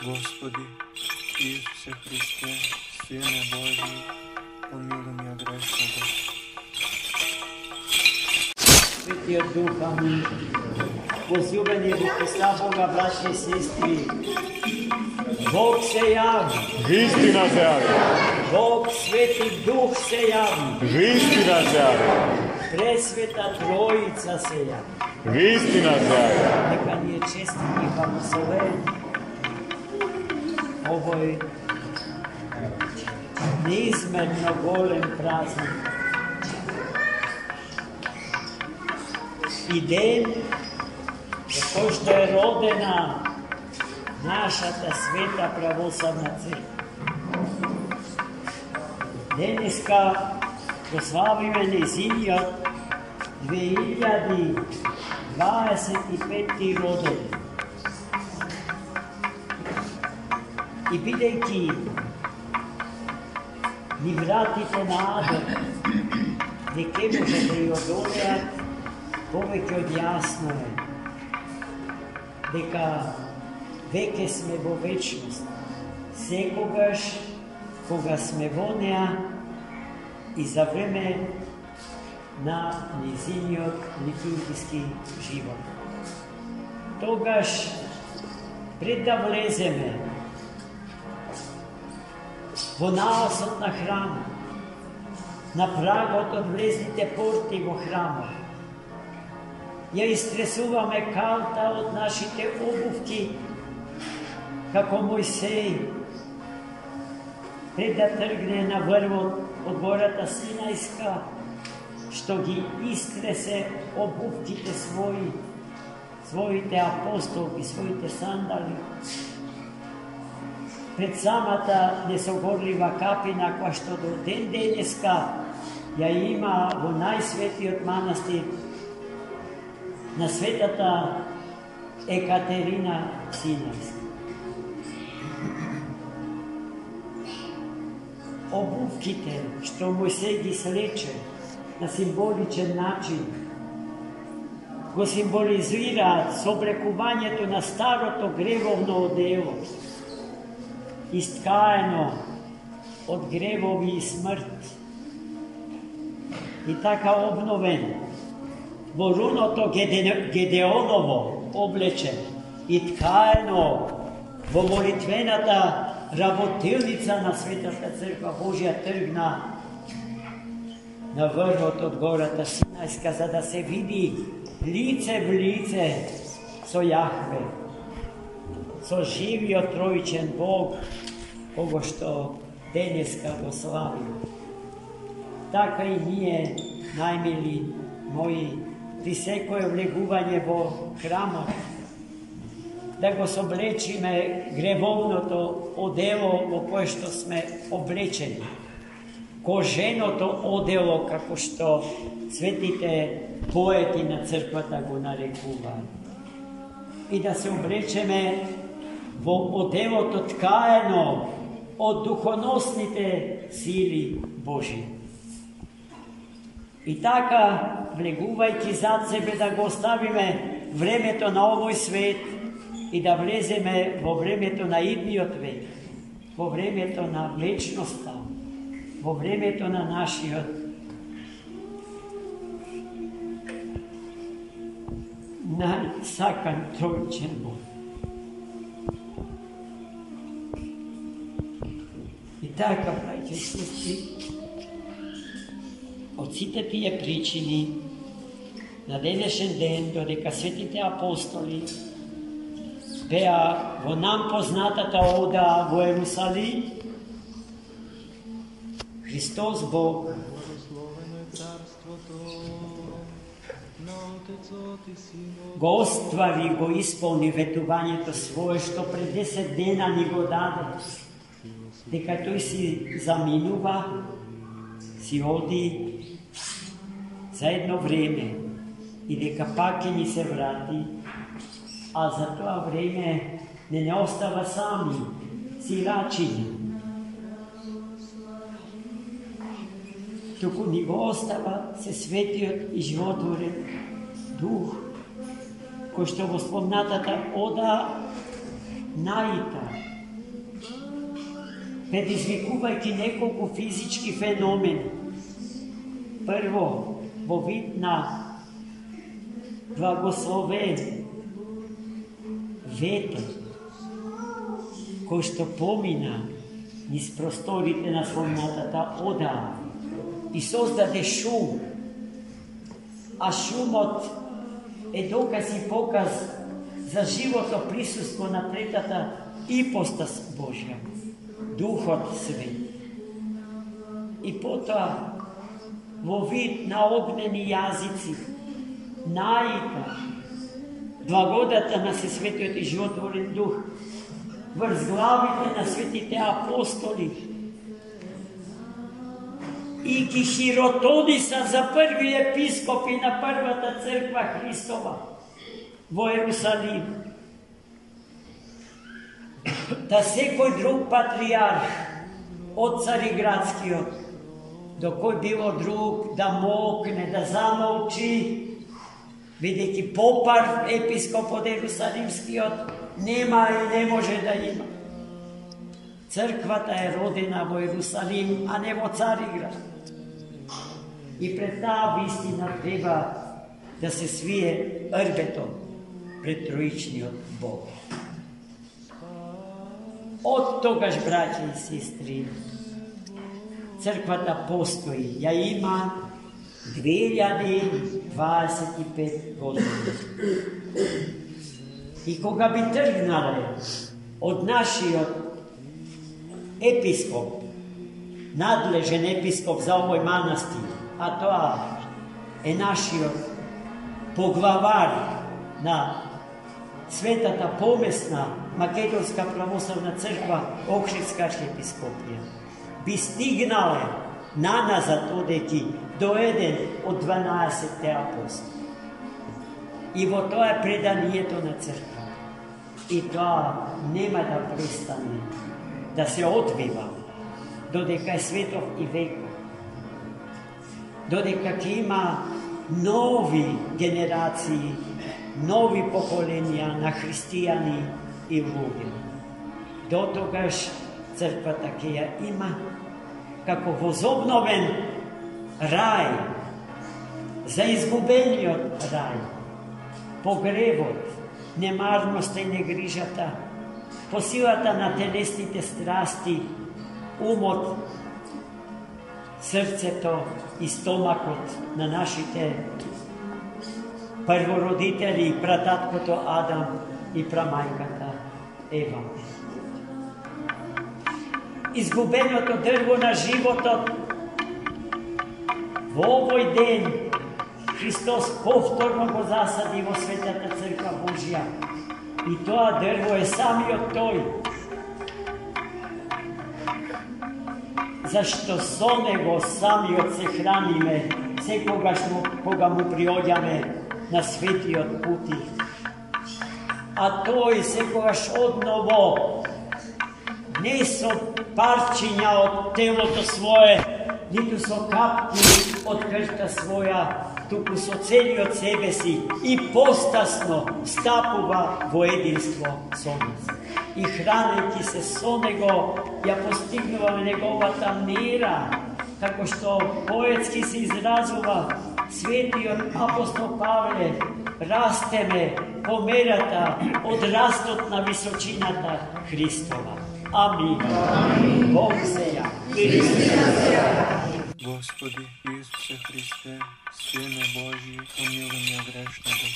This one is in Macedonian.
Господи, Исусе Христе, Сине Божи, помилуй меня грешного. Светиот Дух, амин. Возлюбени во Христа Бога, братја и сестри, Бог се јави. Истина се јави. Бог, Свети Дух се јави. Истина се јави. Пресвета Троица се јави. Истина се јави. Нека ни е честит и благословен овој неизмерно голем празник. И ден за кој што е родена нашата света православна црква. Денеска прославиме нејзиниот 2025 роден. И бидејќи ни вратите на Адам не ке може да ја одолеат, повеќе од јасно е дека веќе сме во вечност, секогаш кога сме во неа и за време на нејзиниот литургиски живот. Тогаш, пред да влеземе во наосот на храмот, на прагот од влезните порти во храмот, ја истресуваме калта од нашите обувки, како Мојсеј, пред да тргне на врвот од гората Синајска, што ги истресе обувките своји, своите апостолки, своите сандали, пред самата несогорлива капина, која што до ден денеска ја има во најсветиот манастир на светата Екатерина Синајска. Обувките што Мојсеј ги слече на символичен начин го символизираат со облекувањето на старото гревовно одело, исткаено од гревови и смрт, и така обновен во руното Гедеоново облечен и ткаено во молитвената работилница на Светата Црква Божја, тргна на врвот од гората Синајска, за да се види лице в лице со Јахве, со живиот троичен Бог, кого што денеска го слави. Така и ние, најмили мои, при секое влегување во храмот, да го соблечиме гревовното одело во кое што сме облечени, коженото одело, како што светите поети на црквата го нарекуваат, и да се облечеме во оделото ткаено од духоносните сили Божи. И така, влегувајќи зад себе, да го оставиме времето на овој свет и да влеземе во времето на идниот век, во времето на вечноста, во времето на нашиот најсакан троичен Бог. И така, браќа и сестри, од сите тие причини, на денешен ден, додека светите апостоли беа во нам познатата ода во Ерусалим, Христос Бог го оствари, го исполни ветувањето свое, што пред 10 дена ни го даде, дека тој си заминува, си оди за едно време и дека пак ќе ни се врати, а за тоа време не остава сами, сирачини. Туку ни го остава се светиот и животворен Дух, кој што во спомнатата ода најта предизвикувајќи неколку физички феномени. Прво, во вид на благословен ветер, кој што помина низ просторите на планетата одаа и создаде шум, а шумот е доказ и показ за живото присуство на третата ипостас Божја, Духот Свет. И потоа, во вид на огнени јазици, наика, благодата на Сесветиот и животворен Дух, врз главите на светите апостоли, и ги хиротониса за први епископи на првата црква Христова во Ерусалим. Да секој друг патриарх од Цариградскиот, до кој било друг да мокне, да замолчи, бидејќи попар епископ од Ерусалимскиот нема и не може да има. Црквата е родена во Ерусалим, а не во Цариград. И пред таа вистина треба да се свие рбето пред троичниот Бог. Од тогаш, браќи и сестри, црквата постои, ја има 2025 години. И кога би тргнале од нашиот епископ, надлежен епископ за овој манастир, а тоа е нашиот поглавар на Светата помесна Македонска православна црква Охридска архиепископија, би стигнале наназад одејќи до еден од 12 апостоли. И во тоа е преданието на црква. И тоа нема да престане да се одвива додека е светов и веков. Додека ќе има нови генерации, нови поколенија на христијани и луѓе. До тогаш црквата ќе ја има како возобновен рај, за изгубениот рај, погревот, немарноста и негрижата, по силата на телесните страсти, умот, срцето и стомакот на нашите првородители, прататкото Адам и прамајката Ева. Изгубеното дрво на животот во овој ден Христос повторно го засади во Светата Црква Божја. И тоа дрво е самиот тој. Зашто со него самиот се храниме секогаш кога му приоѓаме на светиот пути. А тој секогаш одново не со парчиња од телото свое, ниту со капки од крвта своја, туку со целиот себе си и постасно стапува во единство со нас. И хранејќи се со него, ја постигнуваме неговата мира, како што поетски се изразува светиот апостол Павле, растеме по мерата од растот на височината Христова. Амин. Бог се јави. Господи Исусе Христе, Сине Божи, помилуй меня грешного.